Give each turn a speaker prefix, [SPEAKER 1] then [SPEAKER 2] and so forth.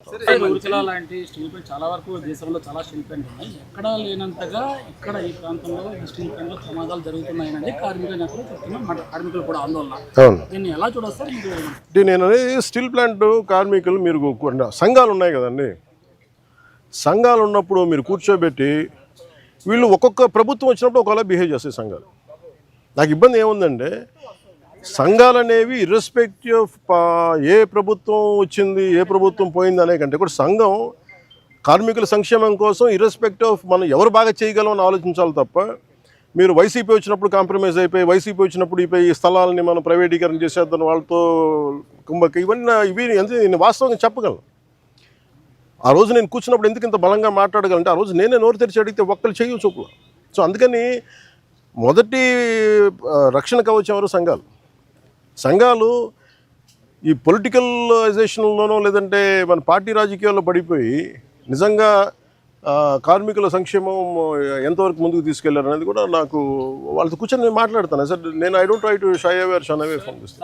[SPEAKER 1] రూర్కెలా లాంటి steel plant చాలా వరకు దేశంలో చాలా స్టీల్ ప్లాంట్ ఉన్నాయి. ఎక్కడా లేనంతగా ఇక్కడ ఈ ప్రాంతంలో ఈ స్టీల్ ప్లాంట్లో ప్రమాదాలు జరుగుతున్నాయనేది కార్మిక నేతలు చెప్తున్నారు. కార్మికులు కూడా ఆందోళన.
[SPEAKER 2] అవును,
[SPEAKER 1] దీన్ని ఎలా చూడొస్తారు మీరు?
[SPEAKER 2] అంటే నేను అనేది స్టీల్ ప్లాంట్ కార్మికులు మీరు సంఘాలు ఉన్నాయి కదండి, సంఘాలు ఉన్నప్పుడు మీరు కూర్చోబెట్టి వీళ్ళు ఒక్కొక్క ప్రభుత్వం వచ్చినప్పుడు ఒకలా బిహేవ్ చేస్తాయి సంఘాలు. నాకు ఇబ్బంది ఏముందంటే సంఘాలు అనేవి ఇర్రెస్పెక్టివ్ ఆఫ్ ఏ ప్రభుత్వం వచ్చింది ఏ ప్రభుత్వం పోయింది అనే కంటే కూడా సంఘం కార్మికుల సంక్షేమం కోసం ఇర్రెస్పెక్టివ్ ఆఫ్ మనం ఎవరు బాగా చేయగలం అని ఆలోచించాలి తప్ప మీరు వైసీపీ వచ్చినప్పుడు కాంప్రమైజ్ అయిపోయి వైసీపీ వచ్చినప్పుడు ఈ స్థలాలని మనం ప్రైవేటీకరణ చేసేద్దాం వాళ్ళతో కుంభక ఇవి నేను వాస్తవంగా చెప్పగలను. ఆ రోజు నేను కూర్చున్నప్పుడు ఎందుకు ఇంత బలంగా మాట్లాడగలంటే ఆ రోజు నేనే నోరు తెరిచి అడిగితే ఒక్కరు చెయ్యి చూపులు. సో అందుకని మొదటి రక్షణ కవచం ఎవరు? సంఘాలు ఈ పొలిటికలైజేషన్లోనో లేదంటే మన పార్టీ రాజకీయాల్లో పడిపోయి నిజంగా కార్మికుల సంక్షేమం ఎంతవరకు ముందుకు తీసుకెళ్లారు అనేది కూడా నాకు వాళ్ళతో కూర్చొని నేను మాట్లాడతాను. సార్ నేను I don't try to shy away from this.